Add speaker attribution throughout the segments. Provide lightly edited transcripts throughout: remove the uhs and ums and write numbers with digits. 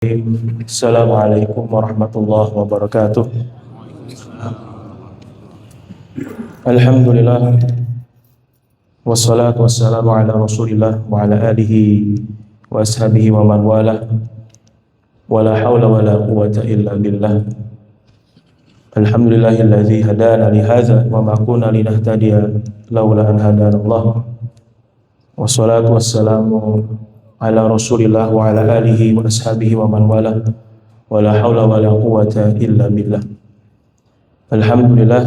Speaker 1: Assalamualaikum warahmatullahi wabarakatuh. Alhamdulillah wassalatu wassalamu ala Rasulillah wa ala alihi wa ashabihi wa man wala wala hawla wala quwwata illa billah. Alhamdulillahilladzi hadana li hadza wa ma kunna linahtadiya laula an hadana Allah. Wassalatu wassalamu ala Rasulillah wa ala alihi wa ashabihi wa man wala wala haula wala quwwata illa billah. Alhamdulillah,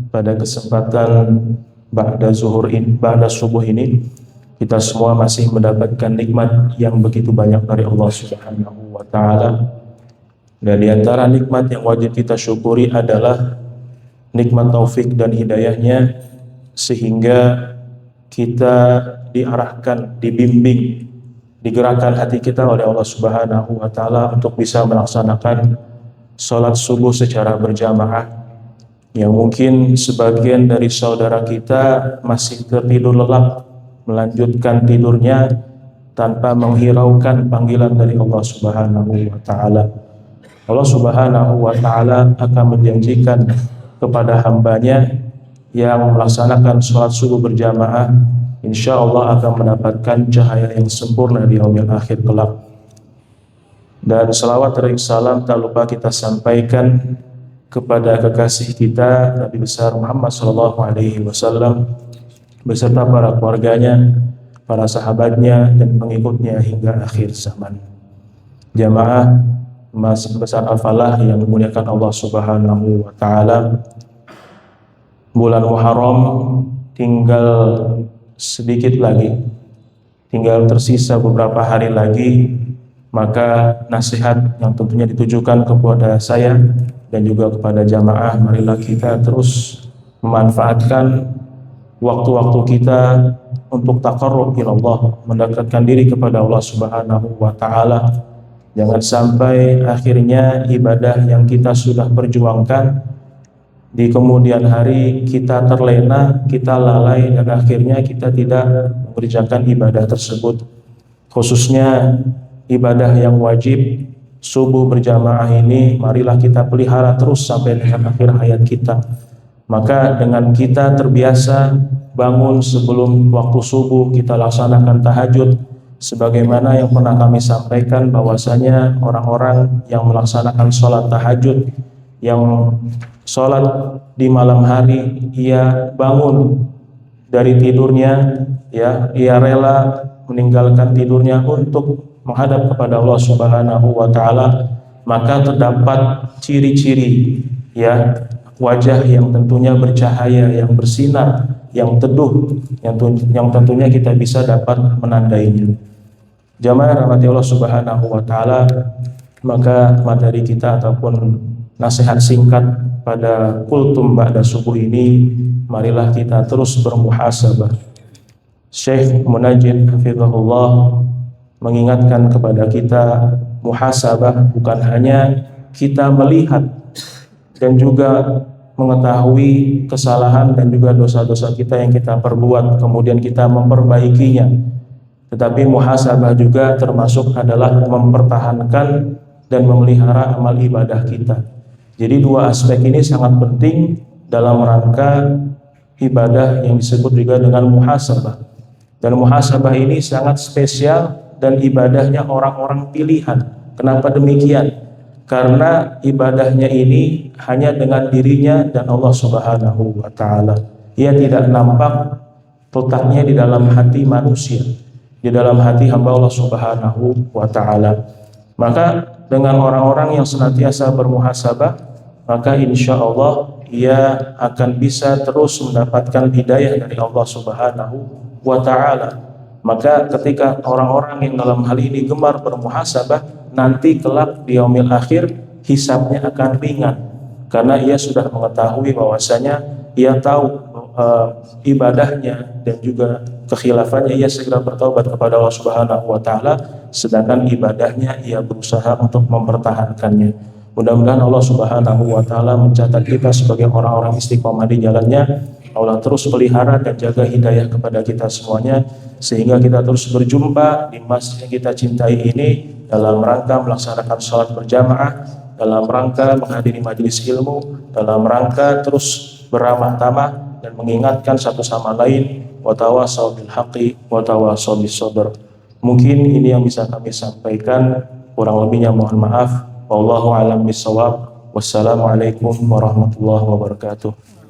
Speaker 1: pada kesempatan ba'da subuh ini kita semua masih mendapatkan nikmat yang begitu banyak dari Allah Subhanahu wa taala. Dan di antara nikmat yang wajib kita syukuri adalah nikmat taufik dan hidayahnya, sehingga kita diarahkan, dibimbing, digerakkan hati kita oleh Allah Subhanahu wa taala untuk bisa melaksanakan salat subuh secara berjamaah, yang mungkin sebagian dari saudara kita masih tertidur lelap melanjutkan tidurnya tanpa menghiraukan panggilan dari Allah Subhanahu wa taala. Allah Subhanahu wa taala akan menjanjikan kepada hambanya yang melaksanakan salat subuh berjamaah, insya Allah akan mendapatkan cahaya yang sempurna di yaumil akhir kelak. Dan salawat dan salam tak lupa kita sampaikan kepada kekasih kita Nabi besar Muhammad SAW beserta para keluarganya, para sahabatnya dan pengikutnya hingga akhir zaman. Jamaah Masjid Besar Al-Falah yang dimuliakan Allah Subhanahu wa taala, bulan Muharram tinggal sedikit lagi, tinggal tersisa beberapa hari lagi. Maka nasihat yang tentunya ditujukan kepada saya dan juga kepada jamaah, marilah kita terus memanfaatkan waktu-waktu kita untuk taqarrub ila Allah, mendekatkan diri kepada Allah Subhanahu wa taala. Jangan sampai akhirnya ibadah yang kita sudah perjuangkan di kemudian hari kita terlena, kita lalai, dan akhirnya kita tidak mengerjakan ibadah tersebut. Khususnya ibadah yang wajib subuh berjamaah ini, marilah kita pelihara terus sampai dengan akhir hayat kita. Maka dengan kita terbiasa bangun sebelum waktu subuh, kita laksanakan tahajud, sebagaimana yang pernah kami sampaikan bahwasanya orang-orang yang melaksanakan sholat tahajud, yang sholat di malam hari, ia bangun dari tidurnya, ya, ia rela meninggalkan tidurnya untuk menghadap kepada Allah Subhanahu wa taala, maka terdapat ciri-ciri, ya, wajah yang tentunya bercahaya, yang bersinar, yang teduh, yang tentunya kita bisa dapat menandainya. Jamaah rahmati Allah Subhanahu wa taala, maka materi kita ataupun nasihat singkat pada kultum ba'da subuh ini, marilah kita terus bermuhasabah. Syekh Munajjid hafizahullah mengingatkan kepada kita, muhasabah bukan hanya kita melihat dan juga mengetahui kesalahan dan juga dosa-dosa kita yang kita perbuat, kemudian kita memperbaikinya, tetapi muhasabah juga termasuk adalah mempertahankan dan memelihara amal ibadah kita. Jadi dua aspek ini sangat penting dalam rangka ibadah yang disebut juga dengan muhasabah. Dan muhasabah ini sangat spesial dan ibadahnya orang-orang pilihan. Kenapa demikian? Karena ibadahnya ini hanya dengan dirinya dan Allah Subhanahu wa taala. Ia tidak nampak letaknya di dalam hati manusia, di dalam hati hamba Allah Subhanahu wa taala. Maka dengan orang-orang yang senantiasa bermuhasabah, maka insya Allah ia akan bisa terus mendapatkan hidayah dari Allah Subhanahu wa taala. Maka ketika orang-orang yang dalam hal ini gemar bermuhasabah, nanti kelak di yaumil akhir hisabnya akan ringan, karena ia sudah mengetahui bahwasanya ia tahu ibadahnya dan juga kekhilafannya, ia segera bertaubat kepada Allah Subhanahu wa taala, sedangkan ibadahnya ia berusaha untuk mempertahankannya. Mudah-mudahan Allah Subhanahu wa taala mencatat kita sebagai orang-orang istiqomah di jalannya. Allah terus pelihara dan jaga hidayah kepada kita semuanya, sehingga kita terus berjumpa di masjid yang kita cintai ini dalam rangka melaksanakan sholat berjamaah, dalam rangka menghadiri majelis ilmu, dalam rangka terus beramah tamah dan mengingatkan satu sama lain, wa tawassaw bil haqqi wa tawassaw bis sabr. Mungkin ini yang bisa kami sampaikan, kurang lebihnya mohon maaf. Wallahu a'lam bishawab. Wassalamualaikum warahmatullahi wabarakatuh.